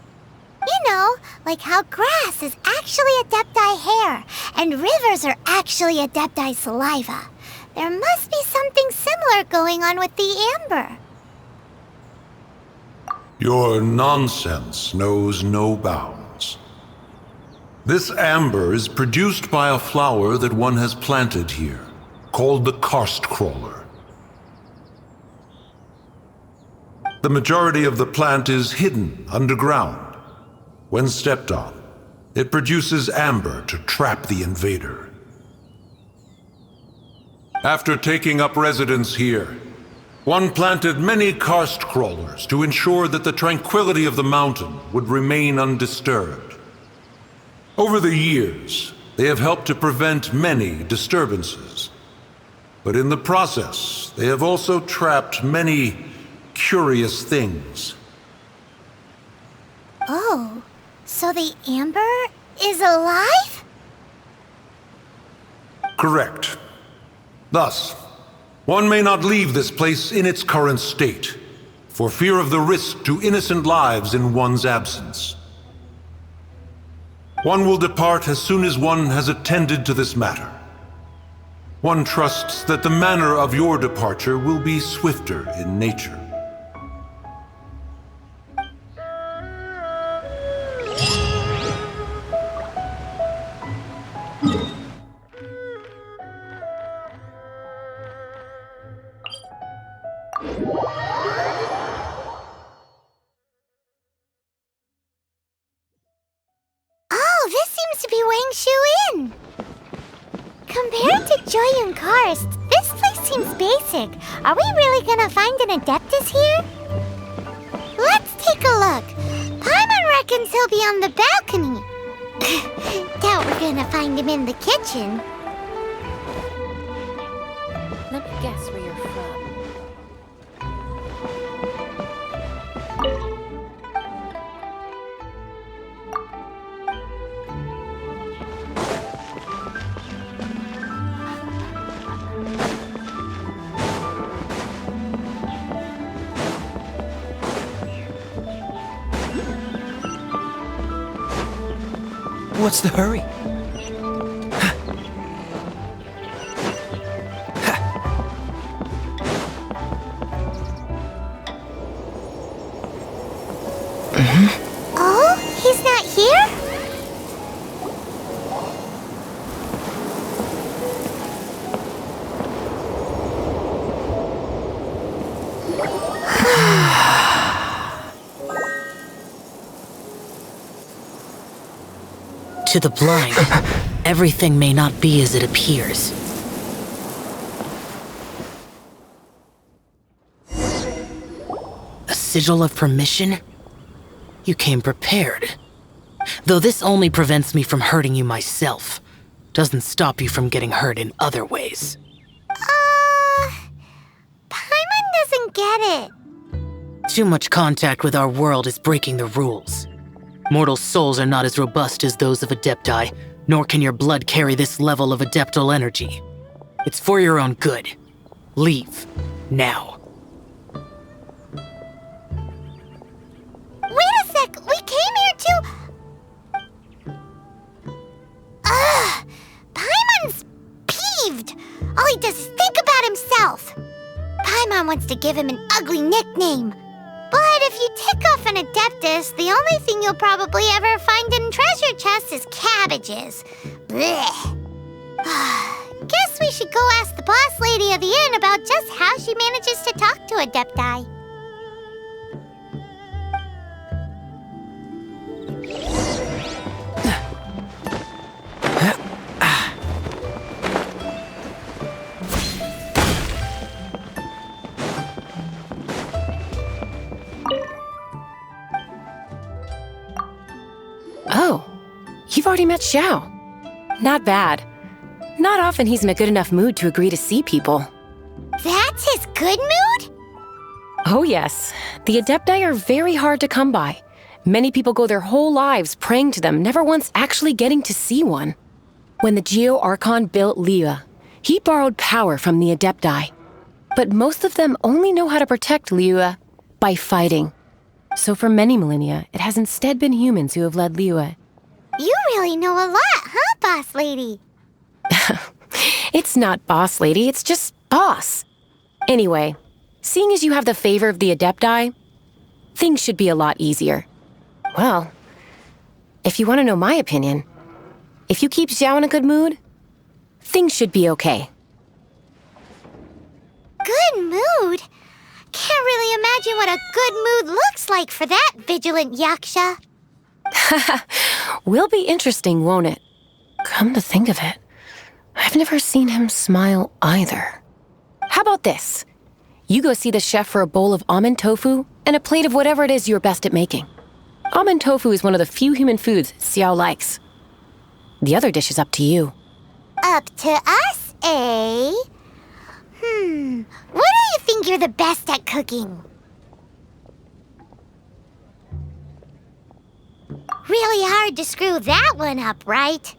You know, like how grass is actually Adepti hair, and rivers are actually Adepti saliva. There must be something similar going on with the amber. Your nonsense knows no bounds. This amber is produced by a flower that one has planted here, called the karst crawler. The majority of the plant is hidden underground. When stepped on, it produces amber to trap the invader. After taking up residence here, one planted many karst crawlers to ensure that the tranquility of the mountain would remain undisturbed. Over the years, they have helped to prevent many disturbances. But in the process, they have also trapped many curious things. Oh, so the Amber is alive? Correct. Thus, one may not leave this place in its current state, for fear of the risk to innocent lives in one's absence. One will depart as soon as one has attended to this matter. One trusts that the manner of your departure will be swifter in nature. Oh, this seems to be Wang Shu-in. Compared to Joyun Karst, this place seems basic. Are we really gonna find an Adeptus here? Let's take a look. Paimon reckons he'll be on the balcony. Doubt we're gonna find him in the kitchen. Let me guess where you're from. What's the hurry? Oh, he's not here? To the blind, everything may not be as it appears. A sigil of permission? You came prepared. Though this only prevents me from hurting you myself, doesn't stop you from getting hurt in other ways. Paimon doesn't get it. Too much contact with our world is breaking the rules. Mortal souls are not as robust as those of Adepti, nor can your blood carry this level of adeptal energy. It's for your own good. Leave. Now. Wait a sec, we came here to... Paimon's peeved. All he does is think about himself. Paimon wants to give him an ugly nickname. But if you tick off an Adeptus, the only thing you'll probably ever find in treasure chests is cabbages. Blech. Guess we should go ask the boss lady of the inn about just how she manages to talk to Adepti. Oh, you've already met Xiao. Not bad. Not often he's in a good enough mood to agree to see people. That's his good mood? Oh yes, the Adepti are very hard to come by. Many people go their whole lives praying to them, never once actually getting to see one. When the Geo Archon built Liyue, he borrowed power from the Adepti. But most of them only know how to protect Liyue by fighting. So for many millennia, it has instead been humans who have led Liyue. You really know a lot, huh, boss lady? It's not boss lady, it's just boss. Anyway, seeing as you have the favor of the Adepti, things should be a lot easier. Well, if you want to know my opinion, if you keep Xiao in a good mood, things should be okay. Good mood? Can't really imagine what a good mood looks like for that vigilant yaksha. Will be interesting, won't it? Come to think of it, I've never seen him smile either. How about this? You go see the chef for a bowl of almond tofu and a plate of whatever it is you're best at making. Almond tofu is one of the few human foods Xiao likes. The other dish is up to you. Up to us, eh? What do you think you're the best at cooking? Really hard to screw that one up, right?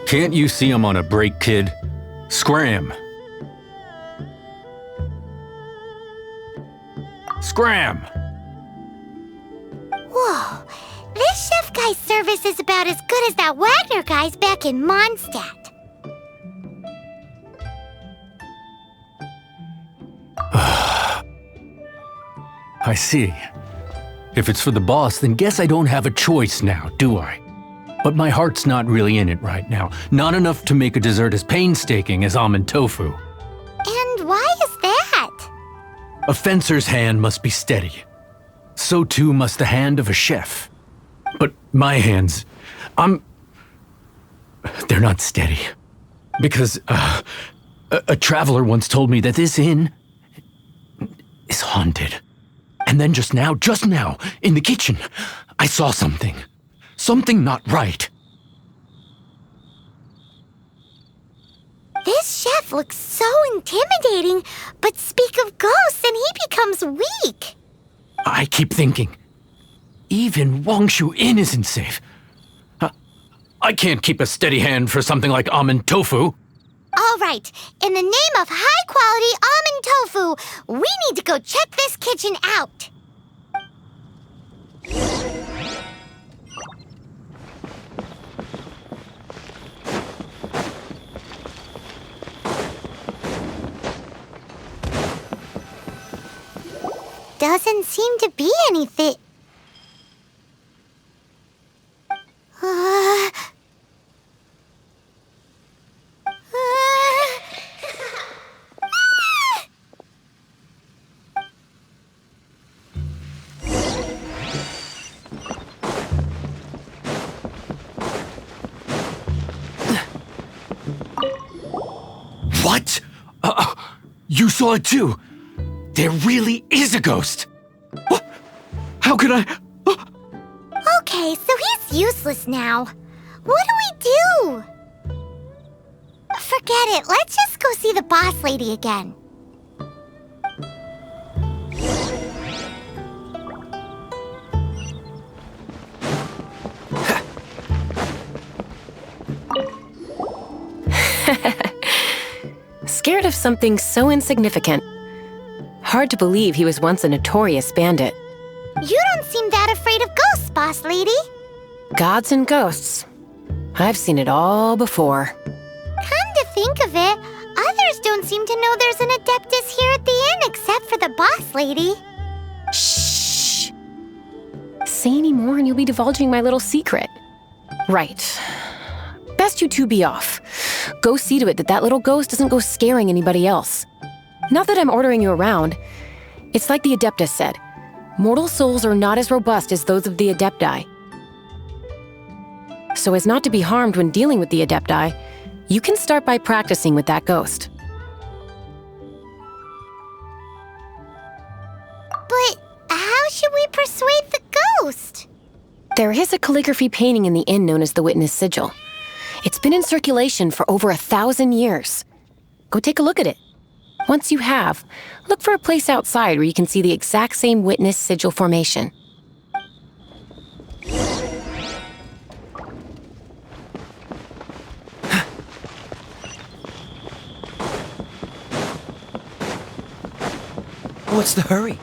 Can't you see I'm on a break, kid? Scram! Scram! Whoa, this chef guy's service is about as good as that Wagner guy's back in Mondstadt. I see. If it's for the boss, then guess I don't have a choice now, do I? But my heart's not really in it right now. Not enough to make a dessert as painstaking as almond tofu. And why is that? A fencer's hand must be steady. So too must the hand of a chef. But my hands, they're not steady. Because a traveler once told me that this inn is haunted. And then just now, in the kitchen, I saw something. Something not right. This chef looks so intimidating, but speak of ghosts and he becomes weak. I keep thinking, even Wangshu Inn isn't safe. I can't keep a steady hand for something like almond tofu. All right, in the name of high-quality almond tofu, we need to go check this kitchen out. Doesn't seem to be anything. What? You saw it too? There really is a ghost! What? How could I... Okay, so he's useless now. What do we do? Forget it. Let's just go see the boss lady again. Scared of something so insignificant. Hard to believe he was once a notorious bandit. You don't seem that afraid of ghosts, boss lady. Gods and ghosts. I've seen it all before. Come to think of it, others don't seem to know there's an Adeptus here at the inn except for the boss lady. Shh! Say any more and you'll be divulging my little secret. Right. Best you two be off. Go see to it that little ghost doesn't go scaring anybody else. Not that I'm ordering you around. It's like the Adeptus said. Mortal souls are not as robust as those of the Adepti. So as not to be harmed when dealing with the Adepti, you can start by practicing with that ghost. But how should we persuade the ghost? There is a calligraphy painting in the inn known as the Witness Sigil. It's been in circulation for over 1,000 years. Go take a look at it. Once you have, look for a place outside where you can see the exact same Witness Sigil formation. What's the hurry?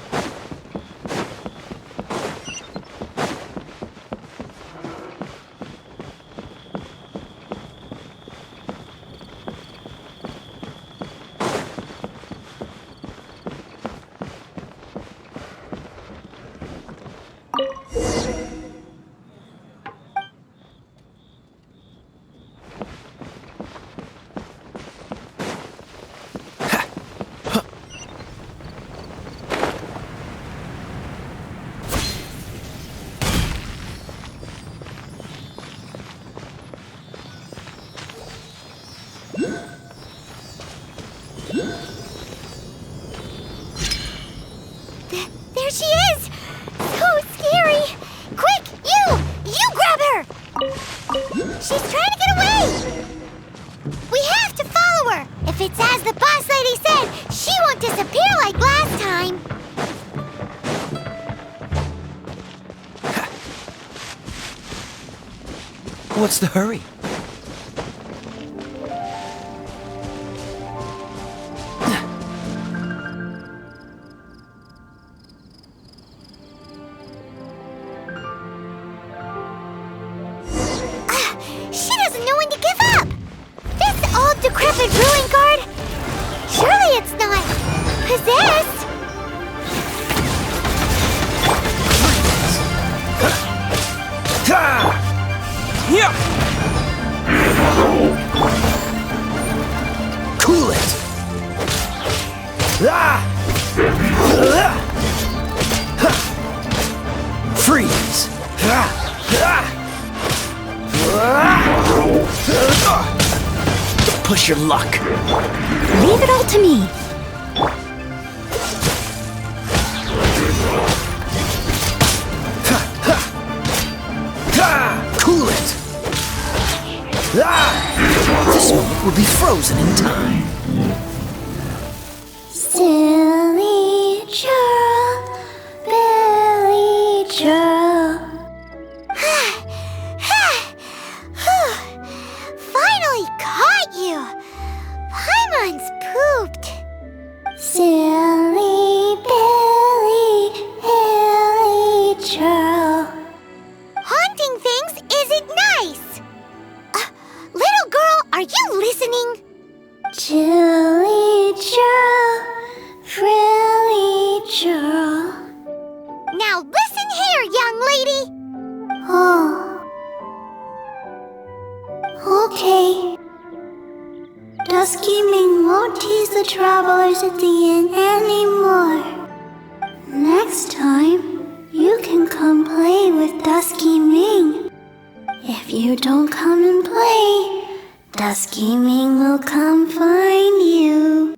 What's the hurry? She doesn't know when to give up! This old decrepit ruin guard? Surely it's not possessed! Cool it! Freeze! Don't push your luck. Leave it all to me. Cool it! This moment will be frozen in time. Silly churl, Billy churl. Finally caught you! Paimon's pooped. Silly Billy, Hilly churl. Haunting things isn't nice. Little girl, are you listening? Chilly churl, frilly churl. Now listen here, young lady. Oh. Okay. Dusky Ming won't tease the travelers at the inn anymore. Next time, you can come play with Dusky Ming. If you don't come and play, Dusky Ming will come find you.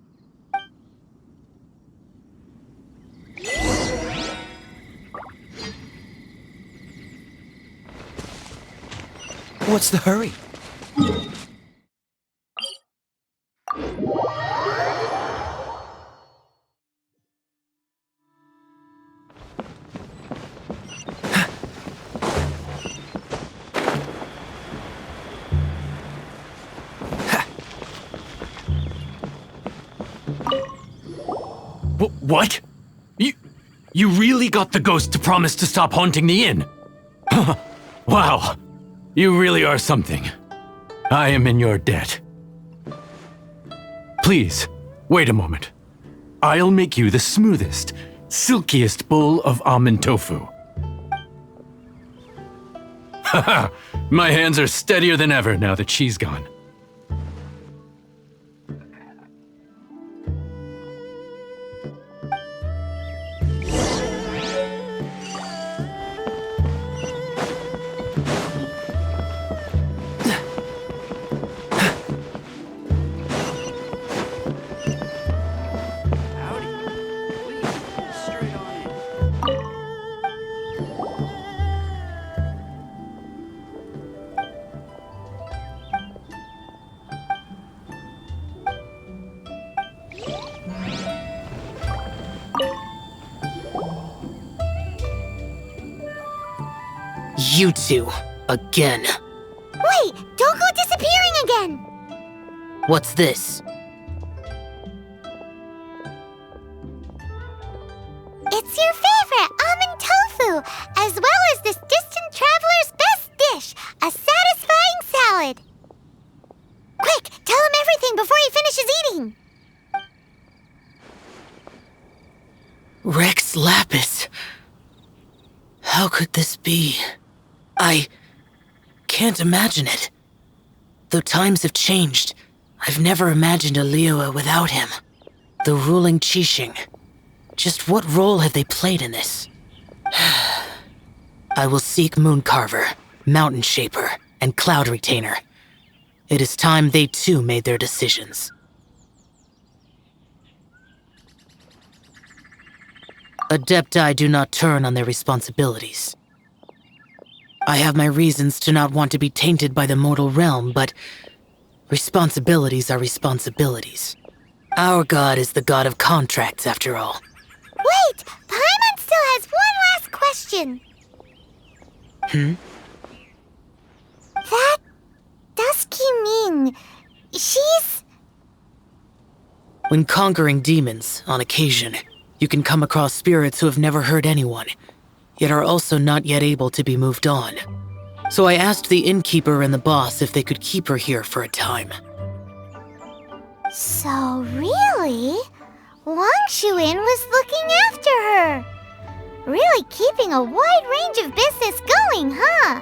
What's the hurry? What? You really got the ghost to promise to stop haunting the inn? Wow, you really are something. I am in your debt. Please, wait a moment. I'll make you the smoothest, silkiest bowl of almond tofu. Haha, my hands are steadier than ever now that she's gone. You two, again. Wait, don't go disappearing again! What's this? It's your favorite almond tofu, as well as this distant traveler's best dish, a satisfying salad. Quick, tell him everything before he finishes eating. Rex Lapis. How could this be? I can't imagine it. Though times have changed, I've never imagined a Liyue without him. The ruling Qixing. Just what role have they played in this? I will seek Mooncarver, Mountain Shaper, and Cloud Retainer. It is time they too made their decisions. Adepti do not turn on their responsibilities. I have my reasons to not want to be tainted by the mortal realm, but responsibilities are responsibilities. Our god is the god of contracts, after all. Wait! Paimon still has one last question. Hmm? That When conquering demons, on occasion, you can come across spirits who have never hurt anyone, yet are also not yet able to be moved on. So I asked the innkeeper and the boss if they could keep her here for a time. So really, Wang Shuin was looking after her. Really keeping a wide range of business going, huh?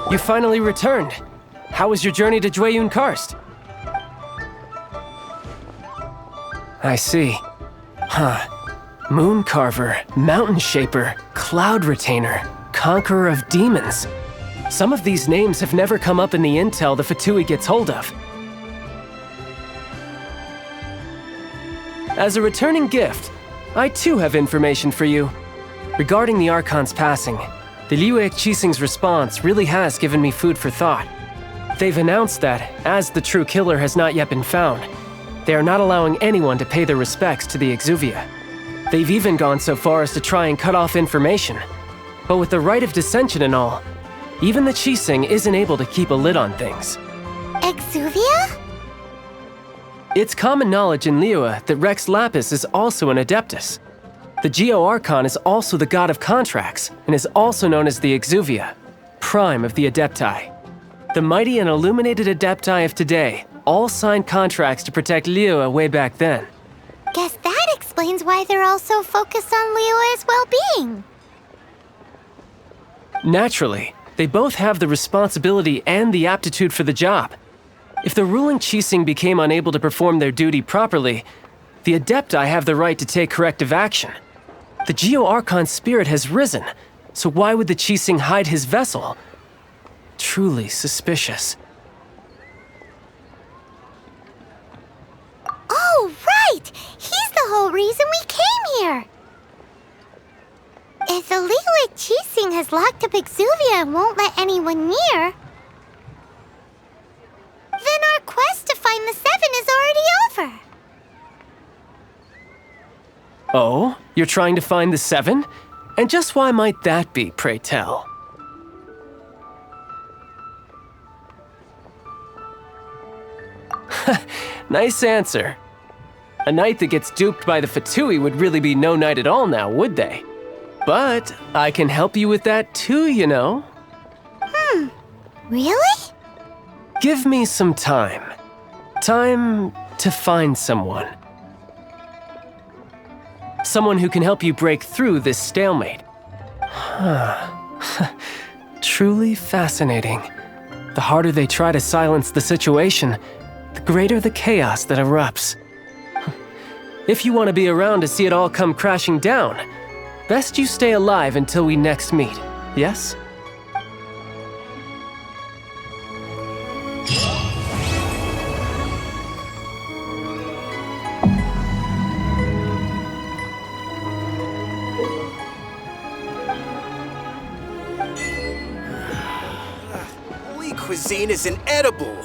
You finally returned. How was your journey to Jueyun Karst? I see. Huh. Moon Carver, Mountain Shaper, Cloud Retainer, Conqueror of Demons. Some of these names have never come up in the intel the Fatui gets hold of. As a returning gift, I too have information for you. Regarding the Archon's passing, the Liyue Qixing's response really has given me food for thought. They've announced that, as the true killer has not yet been found, they are not allowing anyone to pay their respects to the Exuvia. They've even gone so far as to try and cut off information. But with the right of dissension and all, even the Qixing isn't able to keep a lid on things. Exuvia? It's common knowledge in Liyue that Rex Lapis is also an Adeptus. The Geo-Archon is also the god of contracts, and is also known as the Exuvia, prime of the Adepti. The mighty and illuminated Adepti of today all signed contracts to protect Liyue way back then. Guess that explains why they're all so focused on Liyue's well-being. Naturally, they both have the responsibility and the aptitude for the job. If the ruling Qixing became unable to perform their duty properly, the Adepti have the right to take corrective action. The Geo-Archon's spirit has risen, so why would the Qixing hide his vessel? Truly suspicious. Oh, right! He's the whole reason we came here! If the Liyue Qixing has locked up Exuvia and won't let anyone near, then our quest to find the Seven is already over. Oh? You're trying to find the Seven? And just why might that be, pray tell? Nice answer. A knight that gets duped by the Fatui would really be no knight at all now, would they? But I can help you with that too, you know. Really? Give me some time. Time to find someone. Someone who can help you break through this stalemate. Truly fascinating. The harder they try to silence the situation, the greater the chaos that erupts. If you want to be around to see it all come crashing down, best you stay alive until we next meet, yes? Cuisine is inedible.